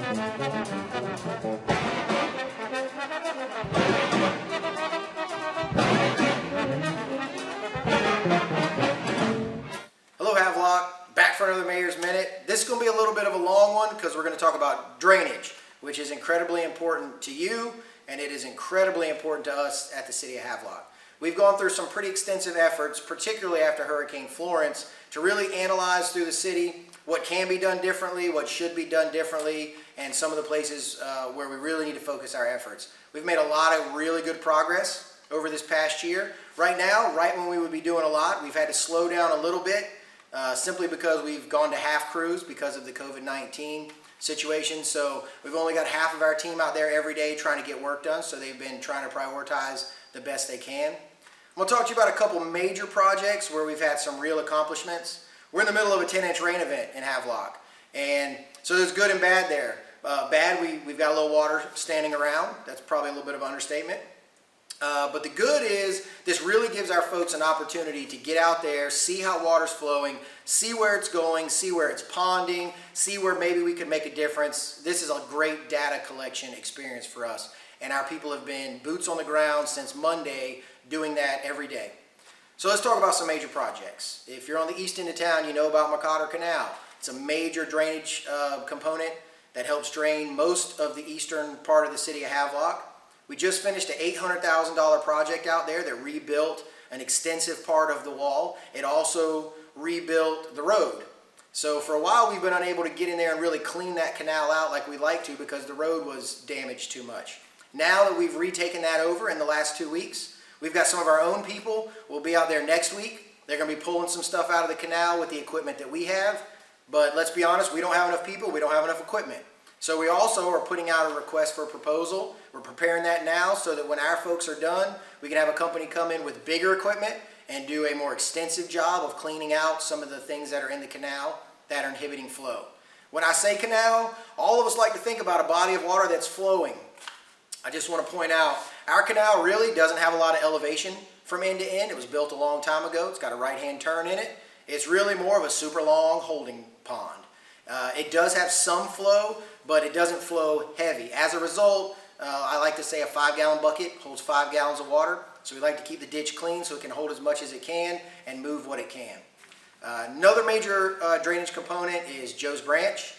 Hello Havelock, back for another Mayor's Minute. This is going to be a little bit of a long one because we're going to talk about drainage, which is incredibly important to you and it is incredibly important to us at the City of Havelock. We've gone through some pretty extensive efforts, particularly after Hurricane Florence, to really analyze through the city what can be done differently, what should be done differently, and some of the places where we really need to focus our efforts. We've made a lot of really good progress over this past year. Right now, right when we would be doing a lot, we've had to slow down a little bit simply because we've gone to half crews because of the COVID-19 situation. So we've only got half of our team out there every day trying to get work done, so they've been trying to prioritize the best they can. I'm going to talk to you about a couple major projects where we've had some real accomplishments. We're in the middle of a 10-inch rain event in Havelock, and so there's good and bad there. Bad, we've got a little water standing around. That's probably a little bit of an understatement. But the good is this really gives our folks an opportunity to get out there, see how water's flowing, see where it's going, see where it's ponding, see where maybe we could make a difference. This is a great data collection experience for us. And our people have been boots on the ground since Monday doing that every day. So let's talk about some major projects. If you're on the east end of town, you know about McCotter Canal. It's a major drainage component that helps drain most of the eastern part of the City of Havelock. We just finished an $800,000 project out there that rebuilt an extensive part of the wall. It also rebuilt the road. So for a while we've been unable to get in there and really clean that canal out like we'd like to because the road was damaged too much. Now that we've retaken that over in the last 2 weeks, we've got some of our own people. We'll be out there next week. They're going to be pulling some stuff out of the canal with the equipment that we have. But let's be honest, we don't have enough people. We don't have enough equipment. So we also are putting out a request for a proposal. We're preparing that now so that when our folks are done, we can have a company come in with bigger equipment and do a more extensive job of cleaning out some of the things that are in the canal that are inhibiting flow. When I say canal, all of us like to think about a body of water that's flowing. I just want to point out, our canal really doesn't have a lot of elevation from end to end. It was built a long time ago. It's got a right-hand turn in it. It's really more of a super long holding pond. It does have some flow, but it doesn't flow heavy. As a result, I like to say a 5-gallon bucket holds 5 gallons of water. So we like to keep the ditch clean so it can hold as much as it can and move what it can. Another major drainage component is Joe's Branch.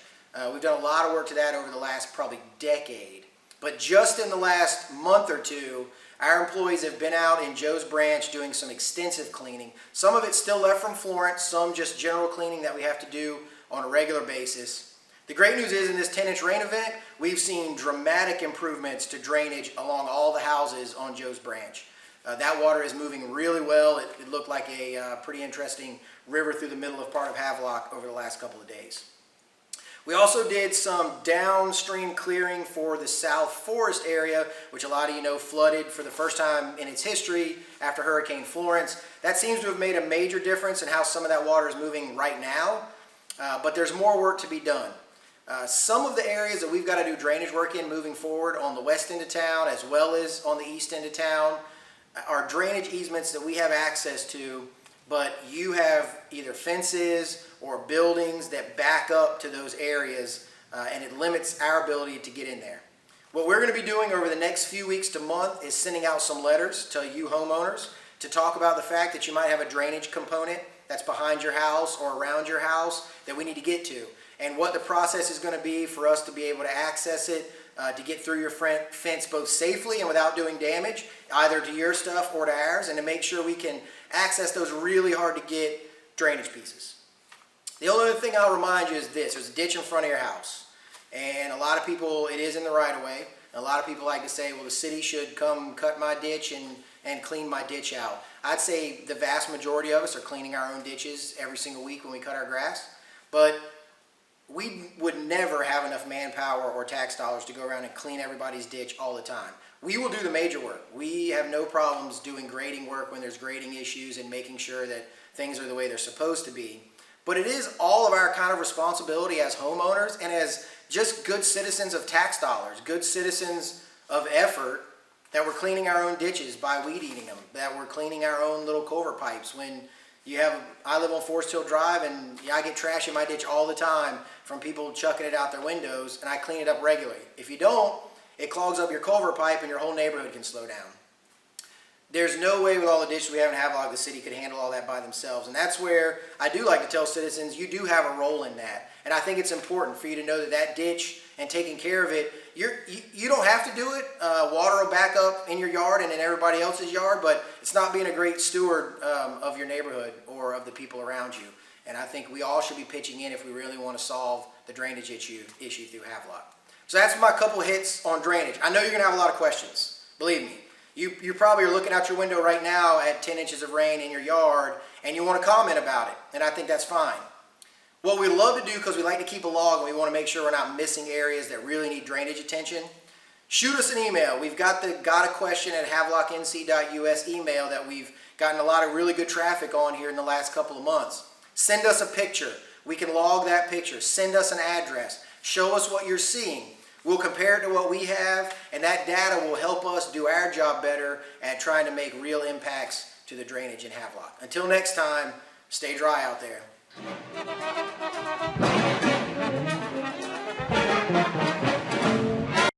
We've done a lot of work to that over the last probably decade. But just in the last month or two, our employees have been out in Joe's Branch doing some extensive cleaning. Some of it's still left from Florence, some just general cleaning that we have to do on a regular basis. The great news is in this 10-inch rain event, we've seen dramatic improvements to drainage along all the houses on Joe's Branch. That water is moving really well. It looked like a pretty interesting river through the middle of part of Havelock over the last couple of days. We also did some downstream clearing for the South Forest area, which a lot of you know flooded for the first time in its history after Hurricane Florence. That seems to have made a major difference in how some of that water is moving right now, but there's more work to be done. Some of the areas that we've got to do drainage work in moving forward on the west end of town as well as on the east end of town are drainage easements that we have access to, but you have either fences or buildings that back up to those areas and it limits our ability to get in there. What we're going to be doing over the next few weeks to month is sending out some letters to you homeowners to talk about the fact that you might have a drainage component that's behind your house or around your house that we need to get to, and what the process is going to be for us to be able to access it, to get through your fence both safely and without doing damage, either to your stuff or to ours, and to make sure we can access those really hard to get drainage pieces. The only other thing I'll remind you is this: there's a ditch in front of your house, and a lot of people, it is in the right of way. A lot of people like to say, well, the city should come cut my ditch and clean my ditch out. I'd say the vast majority of us are cleaning our own ditches every single week when we cut our grass, but we would never have enough manpower or tax dollars to go around and clean everybody's ditch all the time. We will do the major work. We have no problems doing grading work when there's grading issues and making sure that things are the way they're supposed to be. But it is all of our kind of responsibility as homeowners and as just good citizens of tax dollars, good citizens of effort, that we're cleaning our own ditches by weed eating them, that we're cleaning our own little culvert pipes when I live on Forest Hill Drive, and yeah, I get trash in my ditch all the time from people chucking it out their windows, and I clean it up regularly. If you don't, it clogs up your culvert pipe and your whole neighborhood can slow down. There's no way with all the ditches we have in Havelock the city could handle all that by themselves. And that's where I do like to tell citizens you do have a role in that. And I think it's important for you to know that that ditch and taking care of it, you don't have to do it. Water will back up in your yard and in everybody else's yard, but it's not being a great steward of your neighborhood or of the people around you. And I think we all should be pitching in if we really want to solve the drainage issue through Havelock. So that's my couple hits on drainage. I know you're going to have a lot of questions. Believe me. You probably are looking out your window right now at 10 inches of rain in your yard, and you want to comment about it, and I think that's fine. What we love to do, because we like to keep a log and we want to make sure we're not missing areas that really need drainage attention, shoot us an email. We've got the got a question at havelocknc.us email that we've gotten a lot of really good traffic on here in the last couple of months. Send us a picture. We can log that picture. Send us an address. Show us what you're seeing. We'll compare it to what we have, and that data will help us do our job better at trying to make real impacts to the drainage in Havelock. Until next time, stay dry out there.